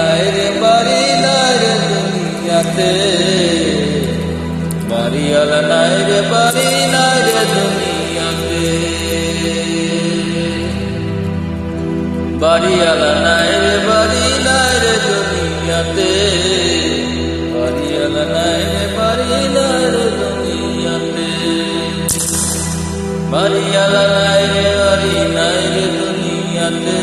নাই রে বাড়ি নাই রে দুনিয়াতে, বাড়িওয়ালা নাই রে বাড়ি নাই রে দুনিয়াতে, বাড়িওয়ালা নাই রে বাড়ি নাই রে দুনিয়াতে, বাড়িওয়ালা নাই রে বাড়ি নাই রে দুনিয়াতে, বাড়িওয়ালা নাই রে বাড়ি নাই রে দুনিয়াতে,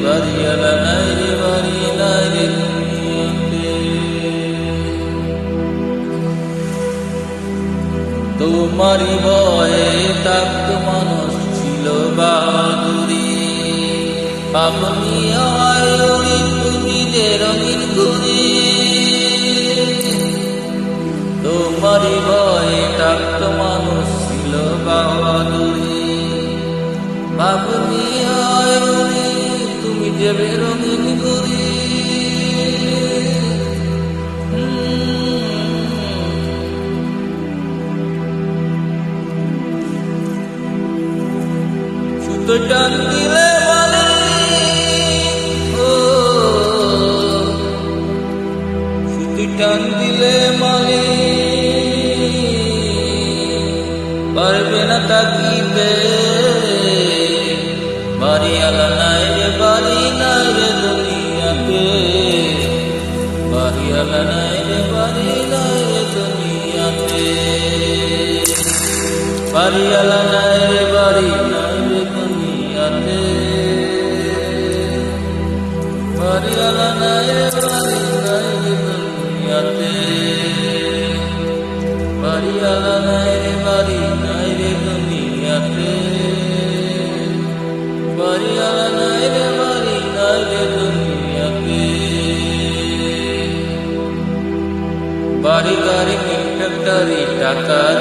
বাড়িওয়ালা নাই রে বাড়ি নাই রে দুনিয়াতে। তোমারি ভয়ে থাকতো মানুষ ছিল বাহাদুরি, আপনি আয়োরি তুমি যে রঙিন ঘুরি, তোমারি ভয়ে থাকতো মানুষ ছিল বাহাদুরি, আপনি আয়োরি তুমি যে রঙিন ঘুরি। সুতো টান দিলে বলে ও, সুতো টান দিলে মালে পারবে না তাকিতে, বাড়িওয়ালা নাই রে বাড়ি নাই রে দুনিয়াতে, বাড়িওয়ালা নাই রে বাড়ি নাই রে দুনিয়াতে, বাড়িওয়ালা নাই রে বাড়ি নাই রে দুনিয়াতে, বাড়িওয়ালা নাই রে বাড়ি নাই রে দুনিয়াতে, বাড়িওয়ালা নাই রে বাড়ি নাই রে দুনিয়াতে, বাড়িওয়ালা নাই রে বাড়ি নাই রে দুনিয়াতে। বাড়ি গাড়ি ফ্যাক্টরি টাকার